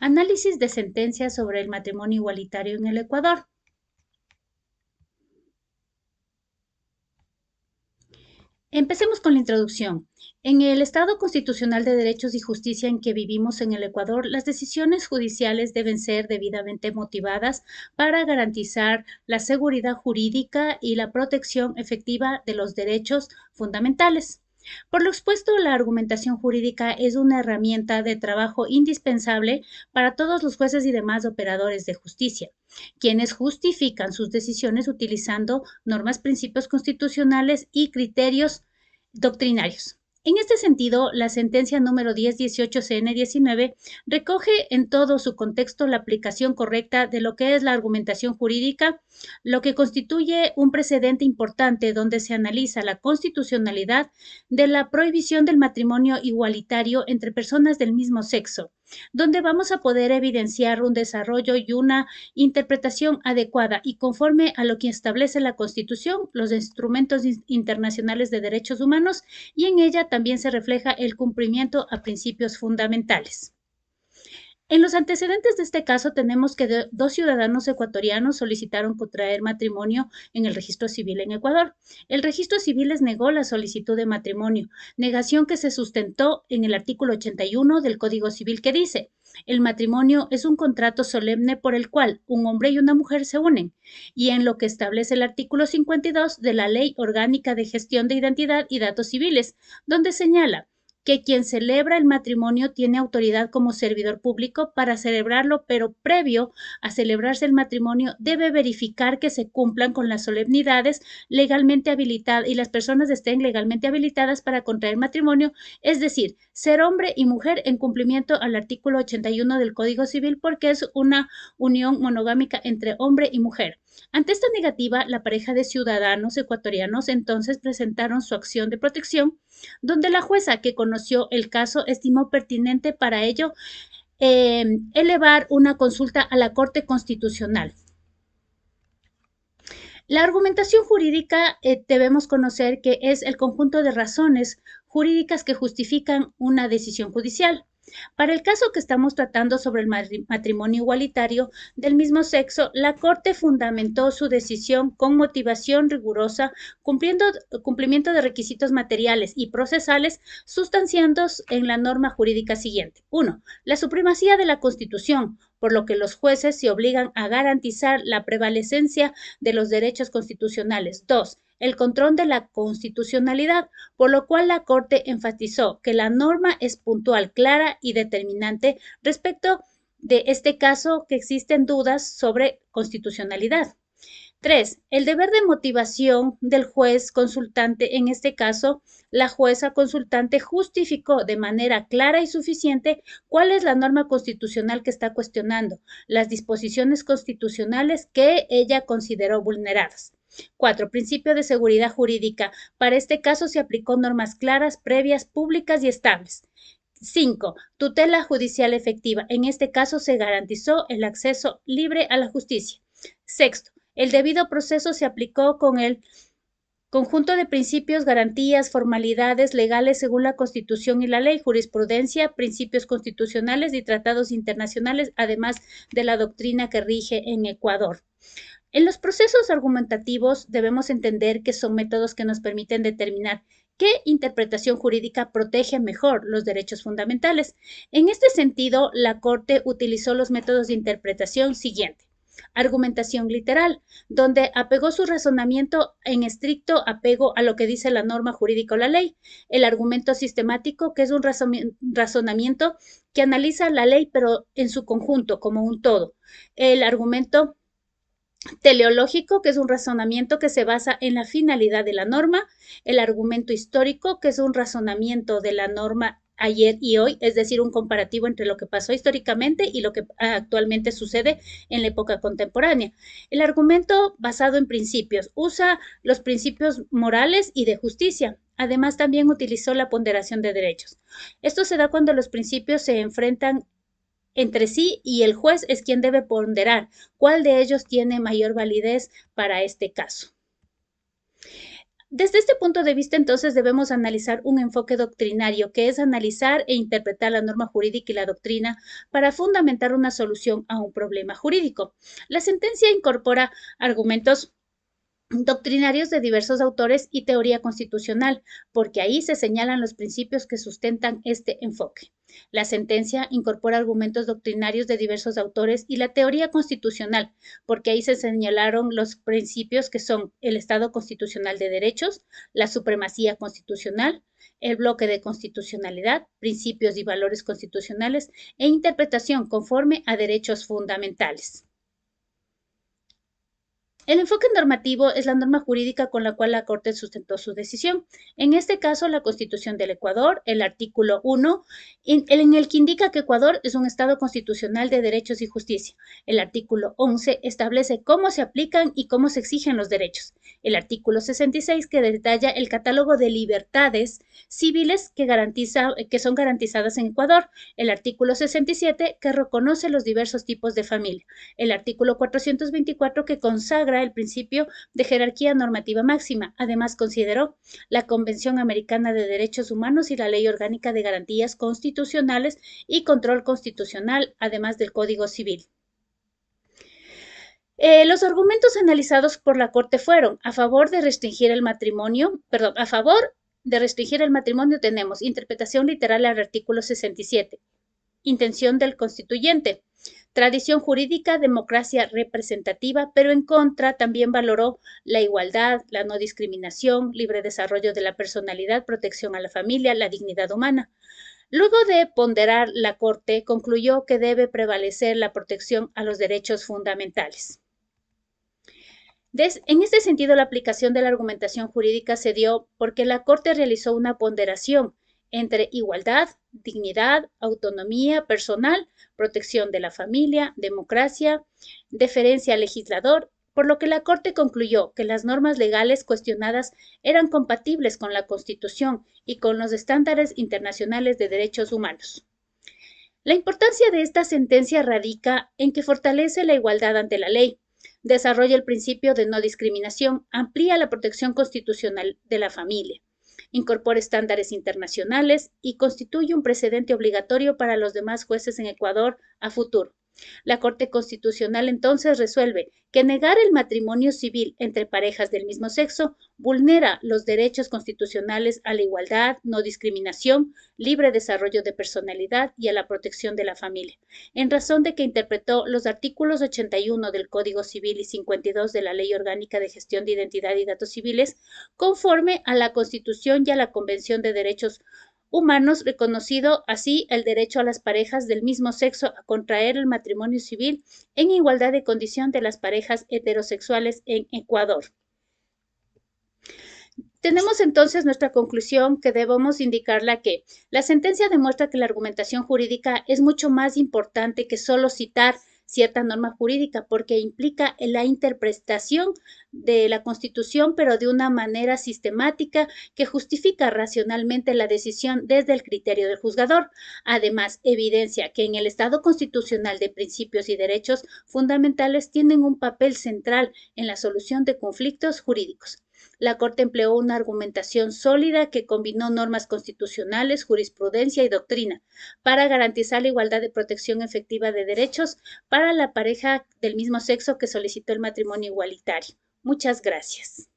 Análisis de sentencias sobre el matrimonio igualitario en el Ecuador. Empecemos con la introducción. En el Estado constitucional de derechos y justicia en que vivimos en el Ecuador, las decisiones judiciales deben ser debidamente motivadas para garantizar la seguridad jurídica y la protección efectiva de los derechos fundamentales. Por lo expuesto, la argumentación jurídica es una herramienta de trabajo indispensable para todos los jueces y demás operadores de justicia, quienes justifican sus decisiones utilizando normas, principios constitucionales y criterios doctrinarios. En este sentido, la sentencia número 1018-CN19 recoge en todo su contexto la aplicación correcta de lo que es la argumentación jurídica, lo que constituye un precedente importante donde se analiza la constitucionalidad de la prohibición del matrimonio igualitario entre personas del mismo sexo, donde vamos a poder evidenciar un desarrollo y una interpretación adecuada y conforme a lo que establece la Constitución, los instrumentos internacionales de derechos humanos, y en ella también se refleja el cumplimiento a principios fundamentales. En los antecedentes de este caso tenemos que dos ciudadanos ecuatorianos solicitaron contraer matrimonio en el registro civil en Ecuador. El registro civil les negó la solicitud de matrimonio, negación que se sustentó en el artículo 81 del Código Civil que dice: el matrimonio es un contrato solemne por el cual un hombre y una mujer se unen, y en lo que establece el artículo 52 de la Ley Orgánica de Gestión de Identidad y Datos Civiles, donde señala que quien celebra el matrimonio tiene autoridad como servidor público para celebrarlo, pero previo a celebrarse el matrimonio debe verificar que se cumplan con las solemnidades legalmente habilitadas y las personas estén legalmente habilitadas para contraer matrimonio, es decir, ser hombre y mujer en cumplimiento al artículo 81 del Código Civil, porque es una unión monogámica entre hombre y mujer. Ante esta negativa, la pareja de ciudadanos ecuatorianos entonces presentaron su acción de protección, donde la jueza que conoció el caso estimó pertinente para ello elevar una consulta a la Corte Constitucional. La argumentación jurídica debemos conocer que es el conjunto de razones jurídicas que justifican una decisión judicial. Para el caso que estamos tratando sobre el matrimonio igualitario del mismo sexo, la Corte fundamentó su decisión con motivación rigurosa, cumplimiento de requisitos materiales y procesales, sustanciados en la norma jurídica siguiente. 1. La supremacía de la Constitución, por lo que los jueces se obligan a garantizar la prevalecencia de los derechos constitucionales. 2. El control de la constitucionalidad, por lo cual la Corte enfatizó que la norma es puntual, clara y determinante respecto de este caso que existen dudas sobre constitucionalidad. 3. El deber de motivación del juez consultante. En este caso, la jueza consultante justificó de manera clara y suficiente cuál es la norma constitucional que está cuestionando, las disposiciones constitucionales que ella consideró vulneradas. 4. Principio de seguridad jurídica. Para este caso se aplicó normas claras, previas, públicas y estables. 5. Tutela judicial efectiva. En este caso se garantizó el acceso libre a la justicia. 6. El debido proceso se aplicó con el conjunto de principios, garantías, formalidades legales según la Constitución y la ley, jurisprudencia, principios constitucionales y tratados internacionales, además de la doctrina que rige en Ecuador. En los procesos argumentativos debemos entender que son métodos que nos permiten determinar qué interpretación jurídica protege mejor los derechos fundamentales. En este sentido, la Corte utilizó los métodos de interpretación siguiente: argumentación literal, donde apegó su razonamiento en estricto apego a lo que dice la norma jurídica o la ley. El argumento sistemático, que es un razonamiento que analiza la ley pero en su conjunto, como un todo. El argumento teleológico, que es un razonamiento que se basa en la finalidad de la norma. El argumento histórico, que es un razonamiento de la norma ayer y hoy, es decir, un comparativo entre lo que pasó históricamente y lo que actualmente sucede en la época contemporánea. El argumento basado en principios usa los principios morales y de justicia. Además, también utilizó la ponderación de derechos. Esto se da cuando los principios se enfrentan entre sí y el juez es quien debe ponderar cuál de ellos tiene mayor validez para este caso. Desde este punto de vista, entonces, debemos analizar un enfoque doctrinario, que es analizar e interpretar la norma jurídica y la doctrina para fundamentar una solución a un problema jurídico. La sentencia incorpora argumentos doctrinarios de diversos autores y teoría constitucional, porque ahí se señalan los principios que sustentan este enfoque. La sentencia incorpora argumentos doctrinarios de diversos autores y la teoría constitucional, porque ahí se señalaron los principios que son el Estado constitucional de derechos, la supremacía constitucional, el bloque de constitucionalidad, principios y valores constitucionales e interpretación conforme a derechos fundamentales. El enfoque normativo es la norma jurídica con la cual la Corte sustentó su decisión. En este caso, la Constitución del Ecuador, el artículo 1, en el que indica que Ecuador es un Estado constitucional de derechos y justicia. El artículo 11 establece cómo se aplican y cómo se exigen los derechos. El artículo 66, que detalla el catálogo de libertades civiles que son garantizadas en Ecuador. El artículo 67, que reconoce los diversos tipos de familia. El artículo 424, que consagra el principio de jerarquía normativa máxima. Además, consideró la Convención Americana de Derechos Humanos y la Ley Orgánica de Garantías Constitucionales y Control Constitucional, además del Código Civil. Los argumentos analizados por la Corte fueron a favor de restringir el matrimonio, tenemos interpretación literal al artículo 67, intención del constituyente, tradición jurídica, democracia representativa, pero en contra también valoró la igualdad, la no discriminación, libre desarrollo de la personalidad, protección a la familia, la dignidad humana. Luego de ponderar, la Corte concluyó que debe prevalecer la protección a los derechos fundamentales. En este sentido, la aplicación de la argumentación jurídica se dio porque la Corte realizó una ponderación entre igualdad, dignidad, autonomía personal, protección de la familia, democracia, deferencia al legislador, por lo que la Corte concluyó que las normas legales cuestionadas eran compatibles con la Constitución y con los estándares internacionales de derechos humanos. La importancia de esta sentencia radica en que fortalece la igualdad ante la ley, desarrolla el principio de no discriminación, amplía la protección constitucional de la familia, incorpora estándares internacionales y constituye un precedente obligatorio para los demás jueces en Ecuador a futuro. La Corte Constitucional entonces resuelve que negar el matrimonio civil entre parejas del mismo sexo vulnera los derechos constitucionales a la igualdad, no discriminación, libre desarrollo de personalidad y a la protección de la familia, en razón de que interpretó los artículos 81 del Código Civil y 52 de la Ley Orgánica de Gestión de Identidad y Datos Civiles conforme a la Constitución y a la Convención de Derechos Humanos, reconocido así el derecho a las parejas del mismo sexo a contraer el matrimonio civil en igualdad de condición de las parejas heterosexuales en Ecuador. Tenemos entonces nuestra conclusión, que debemos indicarla que la sentencia demuestra que la argumentación jurídica es mucho más importante que solo citar cierta norma jurídica, porque implica la interpretación de la Constitución, pero de una manera sistemática que justifica racionalmente la decisión desde el criterio del juzgador. Además, evidencia que en el Estado constitucional de principios y derechos fundamentales tienen un papel central en la solución de conflictos jurídicos. La Corte empleó una argumentación sólida que combinó normas constitucionales, jurisprudencia y doctrina para garantizar la igualdad de protección efectiva de derechos para la pareja del mismo sexo que solicitó el matrimonio igualitario. Muchas gracias.